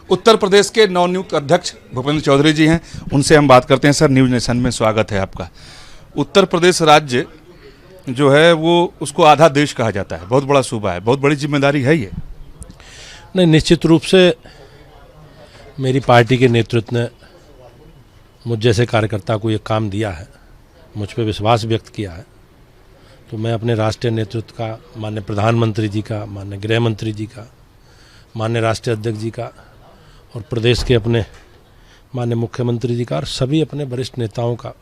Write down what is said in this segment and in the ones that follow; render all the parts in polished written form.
उत्तर प्रदेश के नवनियुक्त अध्यक्ष भूपेंद्र चौधरी जी हैं, उनसे हम बात करते हैं। सर, न्यूज़ नेशन में स्वागत है आपका। उत्तर प्रदेश राज्य जो है वो उसको आधा देश कहा जाता है, बहुत बड़ा सूबा है, बहुत बड़ी जिम्मेदारी है ये। नहीं, निश्चित रूप से मेरी पार्टी के नेतृत्व ने मुझ जैसे कार्यकर्ता को ये काम दिया है, मुझ पर विश्वास व्यक्त किया है, तो मैं अपने राष्ट्रीय नेतृत्व का, माननीय प्रधानमंत्री जी का, माननीय गृह मंत्री जी का, माननीय राष्ट्रीय अध्यक्ष जी का और प्रदेश के अपने माननीय मुख्यमंत्री जी का और सभी अपने वरिष्ठ नेताओं का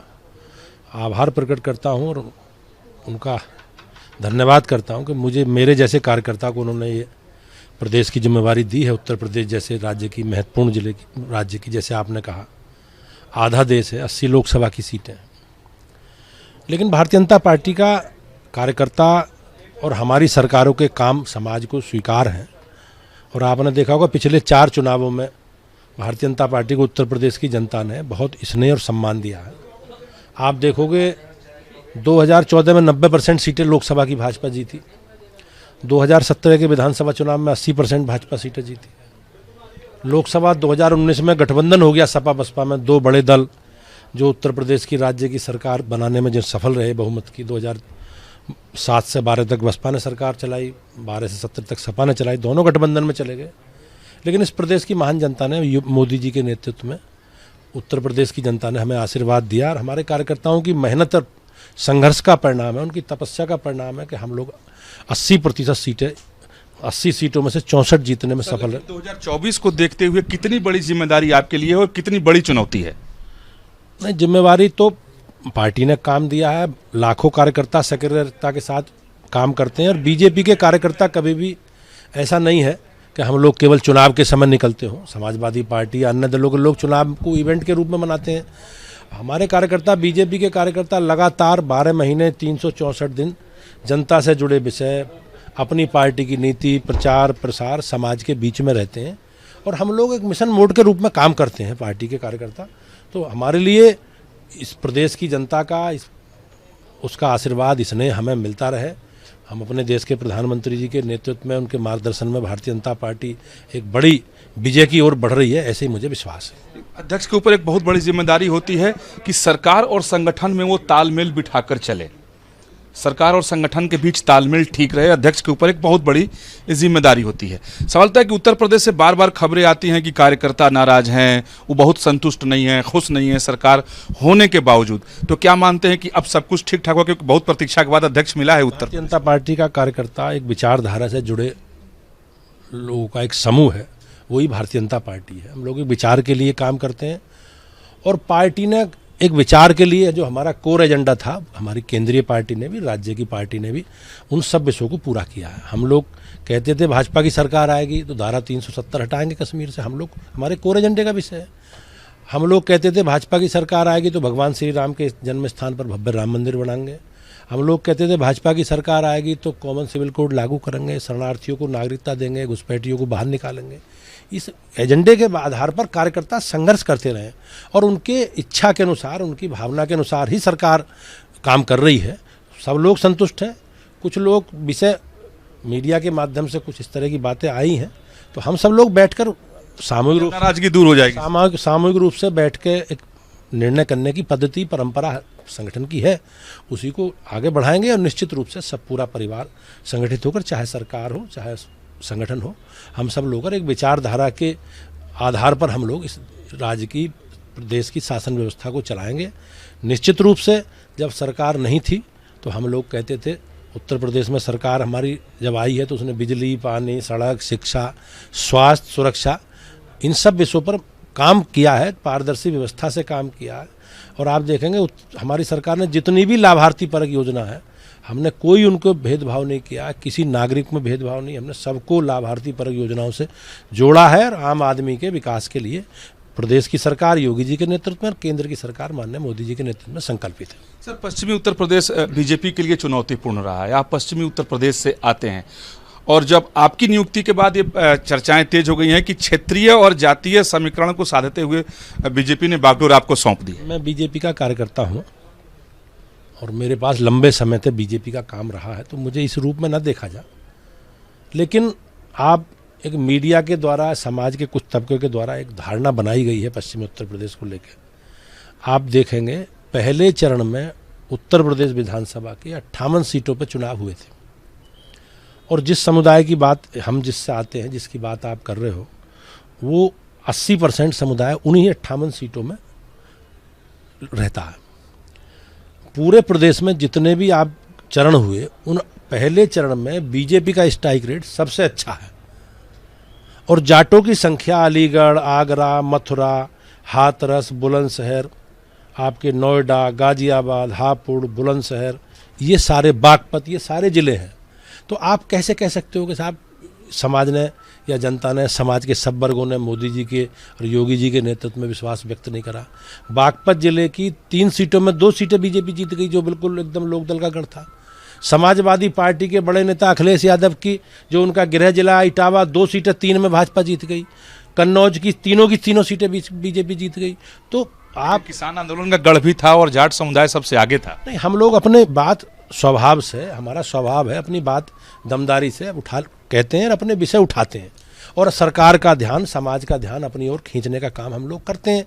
आभार प्रकट करता हूं और उनका धन्यवाद करता हूं कि मुझे, मेरे जैसे कार्यकर्ता को उन्होंने ये प्रदेश की जिम्मेवारी दी है। उत्तर प्रदेश जैसे राज्य की, महत्वपूर्ण जिले की, राज्य की, जैसे आपने कहा आधा देश है, 80 लोकसभा की सीटें हैं, लेकिन भारतीय जनता पार्टी का कार्यकर्ता और हमारी सरकारों के काम समाज को स्वीकार हैं। और आपने देखा होगा पिछले 4 चुनावों में भारतीय जनता पार्टी को उत्तर प्रदेश की जनता ने बहुत स्नेह और सम्मान दिया है। आप देखोगे 2014 में 90% सीटें लोकसभा की भाजपा जीती, 2017 के विधानसभा चुनाव में 80% भाजपा सीटें जीती। लोकसभा 2019 में गठबंधन हो गया सपा बसपा में, 2 बड़े दल जो उत्तर प्रदेश की राज्य की सरकार बनाने में जो सफल रहे बहुमत की। 2007 से 12 तक बसपा ने सरकार चलाई, 12 से 17 तक सपा ने चलाई, दोनों गठबंधन में चले गए। लेकिन इस प्रदेश की महान जनता ने, मोदी जी के नेतृत्व में उत्तर प्रदेश की जनता ने हमें आशीर्वाद दिया और हमारे कार्यकर्ताओं की मेहनत और संघर्ष का परिणाम है, उनकी तपस्या का परिणाम है कि हम लोग 80% सीटें, 80 सीटों में से 64 जीतने में सफल है। 2024 को देखते हुए कितनी बड़ी जिम्मेदारी आपके लिए है और कितनी बड़ी चुनौती है? नहीं, जिम्मेवारी तो पार्टी ने काम दिया है, लाखों कार्यकर्ता सक्रियता के साथ काम करते हैं और बीजेपी के कार्यकर्ता कभी भी ऐसा नहीं है कि हम लोग केवल चुनाव के समय निकलते हों। समाजवादी पार्टी या अन्य दलों के लोग चुनाव को इवेंट के रूप में मनाते हैं। हमारे कार्यकर्ता, बीजेपी के कार्यकर्ता लगातार 12 महीने 364 दिन जनता से जुड़े विषय, अपनी पार्टी की नीति, प्रचार प्रसार समाज के बीच में रहते हैं और हम लोग एक मिशन मोड के रूप में काम करते हैं पार्टी के कार्यकर्ता। तो हमारे लिए इस प्रदेश की जनता का उसका आशीर्वाद, स्नेह हमें मिलता रहे। हम अपने देश के प्रधानमंत्री जी के नेतृत्व में, उनके मार्गदर्शन में भारतीय जनता पार्टी एक बड़ी विजय की ओर बढ़ रही है, ऐसे ही मुझे विश्वास है। अध्यक्ष के ऊपर एक बहुत बड़ी जिम्मेदारी होती है कि सरकार और संगठन में वो तालमेल बिठाकर चले, सरकार और संगठन के बीच तालमेल ठीक रहे। अध्यक्ष के ऊपर एक बहुत बड़ी जिम्मेदारी होती है। सवाल था कि उत्तर प्रदेश से बार बार खबरें आती हैं कि कार्यकर्ता नाराज हैं, वो बहुत संतुष्ट नहीं हैं, खुश नहीं हैं सरकार होने के बावजूद। तो क्या मानते हैं कि अब सब कुछ ठीक ठाक हुआ, क्योंकि बहुत प्रतीक्षा के बाद अध्यक्ष मिला है? उत्तर जनता पार्टी का कार्यकर्ता एक विचारधारा से जुड़े लोगों का एक समूह है, वही भारतीय जनता पार्टी है। हम लोग एक विचार के लिए काम करते हैं और पार्टी ने एक विचार के लिए जो हमारा कोर एजेंडा था, हमारी केंद्रीय पार्टी ने भी, राज्य की पार्टी ने भी उन सब विषयों को पूरा किया है। हम लोग कहते थे भाजपा की सरकार आएगी तो धारा 370 हटाएंगे कश्मीर से, हम लोग, हमारे कोर एजेंडे का विषय है। हम लोग कहते थे भाजपा की सरकार आएगी तो भगवान श्री राम के जन्म स्थान पर भव्य राम मंदिर बनाएंगे। हम लोग कहते थे भाजपा की सरकार आएगी तो कॉमन सिविल कोड लागू करेंगे, शरणार्थियों को नागरिकता देंगे, घुसपैठियों को बाहर निकालेंगे। इस एजेंडे के आधार पर कार्यकर्ता संघर्ष करते रहे और उनके इच्छा के अनुसार, उनकी भावना के अनुसार ही सरकार काम कर रही है। सब लोग संतुष्ट हैं। कुछ लोग विषय मीडिया के माध्यम से कुछ इस तरह की बातें आई हैं, तो हम सब लोग बैठकर सामूहिक रूप, नाराजगी दूर हो जाएगी, सामूहिक रूप से बैठ के एक निर्णय करने की पद्धति, परंपरा संगठन की है, उसी को आगे बढ़ाएंगे और निश्चित रूप से सब पूरा परिवार संगठित होकर, चाहे सरकार हो चाहे संगठन हो, हम सब लोग एक विचारधारा के आधार पर हम लोग इस राज्य की, प्रदेश की शासन व्यवस्था को चलाएंगे। निश्चित रूप से जब सरकार नहीं थी तो हम लोग कहते थे, उत्तर प्रदेश में सरकार हमारी जब आई है तो उसने बिजली, पानी, सड़क, शिक्षा, स्वास्थ्य, सुरक्षा, इन सब विषयों पर काम किया है, पारदर्शी व्यवस्था से काम किया है। और आप देखेंगे हमारी सरकार ने जितनी भी लाभार्थी परक योजना है, हमने कोई उनको भेदभाव नहीं किया, किसी नागरिक में भेदभाव नहीं, हमने सबको लाभार्थी परक योजनाओं से जोड़ा है और आम आदमी के विकास के लिए प्रदेश की सरकार योगी जी के नेतृत्व में और केंद्र की सरकार माननीय मोदी जी के नेतृत्व में संकल्पित है। सर, पश्चिमी उत्तर प्रदेश बीजेपी के लिए चुनौतीपूर्ण रहा है। आप पश्चिमी उत्तर प्रदेश से आते हैं और जब आपकी नियुक्ति के बाद ये चर्चाएं तेज हो गई हैं कि क्षेत्रीय और जातीय समीकरण को साधते हुए बीजेपी ने बागडोर आपको सौंप दी। मैं बीजेपी का कार्यकर्ता हूँ और मेरे पास लंबे समय तक बीजेपी का काम रहा है, तो मुझे इस रूप में न देखा जा। लेकिन आप एक मीडिया के द्वारा, समाज के कुछ तबकों के द्वारा एक धारणा बनाई गई है पश्चिमी उत्तर प्रदेश को लेकर। आप देखेंगे पहले चरण में उत्तर प्रदेश विधानसभा की 58 सीटों पर चुनाव हुए थे, और जिस समुदाय की बात हम जिससे आते हैं, जिसकी बात आप कर रहे हो, वो 80% समुदाय उन्हीं 58 सीटों में रहता है। पूरे प्रदेश में जितने भी आप चरण हुए, उन पहले चरण में बीजेपी का स्ट्राइक रेट सबसे अच्छा है, और जाटों की संख्या अलीगढ़, आगरा, मथुरा, हाथरस, बुलंदशहर, आपके नोएडा, गाजियाबाद, हापुड़, बुलंदशहर, ये सारे, बागपत, ये सारे ज़िले हैं। तो आप कैसे कह सकते हो कि साहब समाज ने या जनता ने, समाज के सब वर्गों ने मोदी जी के और योगी जी के नेतृत्व में विश्वास व्यक्त नहीं करा? बागपत जिले की 3 सीटों में 2 सीटें बीजेपी जीत गई, जो बिल्कुल एकदम लोकदल का गढ़ था। समाजवादी पार्टी के बड़े नेता अखिलेश यादव की जो उनका गृह जिला इटावा, 2 सीटें 3 में भाजपा जीत गई। कन्नौज की तीनों सीटें बीजेपी जीत गई। तो आप, किसान आंदोलन का गढ़ भी था और जाट समुदाय सबसे आगे था। नहीं, हम लोग अपने बात स्वभाव से, हमारा स्वभाव है अपनी बात दमदारी से कहते हैं और अपने विषय उठाते हैं, और सरकार का ध्यान, समाज का ध्यान अपनी ओर खींचने का काम हम लोग करते हैं।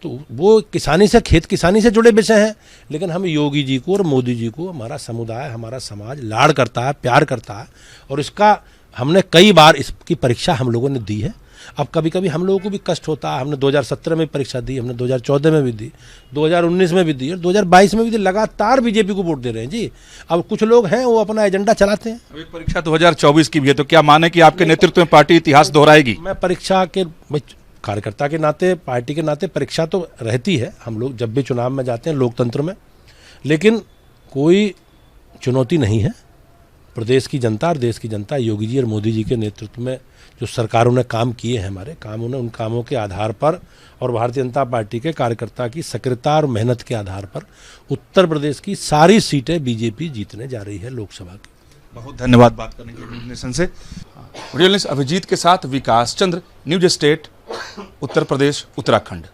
तो वो किसानी से, खेत किसानी से जुड़े विषय हैं, लेकिन हम योगी जी को और मोदी जी को, हमारा समुदाय, हमारा समाज लाड़ करता है, प्यार करता है, और इसका हमने कई बार इसकी परीक्षा हम लोगों ने दी है। अब कभी कभी हम लोगों को भी कष्ट होता है। हमने 2017 में परीक्षा दी, हमने 2014 में भी दी, 2019 में भी दी, और 2022 में भी दी। लगातार बीजेपी को वोट दे रहे हैं जी। अब कुछ लोग हैं वो अपना एजेंडा चलाते हैं। अब एक परीक्षा 2024 की भी है, तो क्या माने कि आपके नेतृत्व में पार्टी इतिहास दोहराएगी? मैं परीक्षा के कार्यकर्ता के नाते, पार्टी के नाते परीक्षा तो रहती है, हम लोग जब भी चुनाव में जाते हैं लोकतंत्र में, लेकिन कोई चुनौती नहीं है। प्रदेश की जनता और देश की जनता योगी जी और मोदी जी के नेतृत्व में जो सरकारों ने काम किए हैं, हमारे कामों ने, उन कामों के आधार पर और भारतीय जनता पार्टी के कार्यकर्ता की सक्रियता और मेहनत के आधार पर उत्तर प्रदेश की सारी सीटें बीजेपी जीतने जा रही है लोकसभा की। बहुत धन्यवाद बात करने के लिए नेशन से। वीडियो जर्नलिस्ट अभिजीत के साथ विकास चंद्र, न्यूज स्टेट, उत्तर प्रदेश, उत्तराखंड।